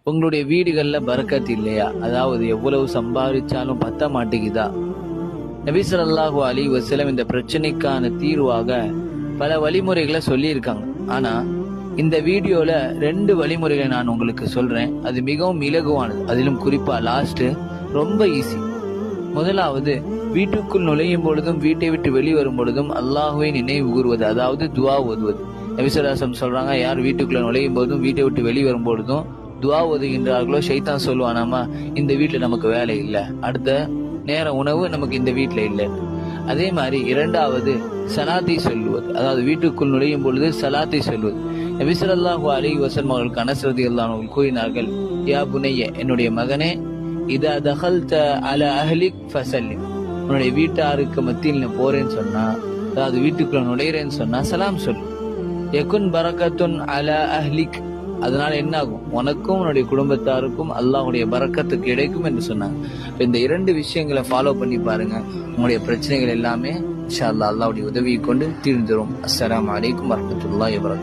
உங்களுடைய வீடுகள்ல பரக்கத் இல்லையா? அதாவது எவ்வளவு சம்பாதிச்சாலும் பத்த மாட்டேங்குதா? நபி ஸல்லல்லாஹு அலைஹி வஸல்லம் இந்த பிரச்சனைக்கான தீர்வாக பல வழிமுறைகளை சொல்லி இருக்காங்க. ஆனா இந்த வீடியோல 2 வழிமுறைகளை நான் உங்களுக்கு சொல்றேன். அது மிகவும் இலகுவானது. அதிலும் குறிப்பா லாஸ்ட் ரொம்ப ஈஸி. முதலாவது, வீட்டுக்குள் நுழையும் பொழுதும் வீட்டை விட்டு வெளிவரும் பொழுதும் அல்லாஹுவை நினைவு கூறுவது, அதாவது துவா ஓதுவது. நபி ஸல்லல்லாஹு அலைஹி வஸல்லம் சொல்றாங்க, யார் வீட்டுக்குள்ள நுழையும் போதும் வீட்டை விட்டு வெளிவரும் பொழுதும் துவா ஓதுகின்றார்களோ ஷைத்தான் சொல்லுவானாமா, இந்த வீட்டுல நமக்கு வேலை இல்லை, அடுத்த நேர உணவு நமக்கு இந்த வீட்டுல இல்லை. அதே மாதிரி இரண்டாவது சலாத்தை சொல்லுவது, அதாவது வீட்டுக்குள் நுழையும் பொழுது சலாத்தை சொல்வது. நபி ஸல்லல்லாஹு அலைஹி வஸல்லம் அவர்களுக்கு அனஸ் ரலியல்லாஹு அன்ஹு கூறினார்கள், யா புனைய, என்னுடைய மகனே, இதா தகல்த அலா அஹ்லிக் ஃபஸல்லிம், உன்னுடைய வீட்டாருக்கு மத்தியில் நான் போறேன்னு சொன்னா, அதாவது வீட்டுக்குள்ள நுழைகிறேன்னு சொன்னா சலாம் சொல்லு. யகுன் பரக்கத்துன் அலா அஹ்லிக், அதனால என்ன ஆகும், உனக்கும் உன்னுடைய குடும்பத்தாருக்கும் அல்லாஹ்வுடைய பரக்கத்து கிடைக்கும் என்று சொன்னாங்க. இந்த 2 விஷயங்களை ஃபாலோ பண்ணி பாருங்க, உங்களுடைய பிரச்சனைகள் எல்லாமே இன்ஷா அல்லாஹ் அல்லாஹ்வுடைய உதவியை கொண்டு தீர்ந்துரும். அஸ்ஸலாமு அலைக்கும் வரஹ்மத்துல்லாஹி வபரகாத்துஹு.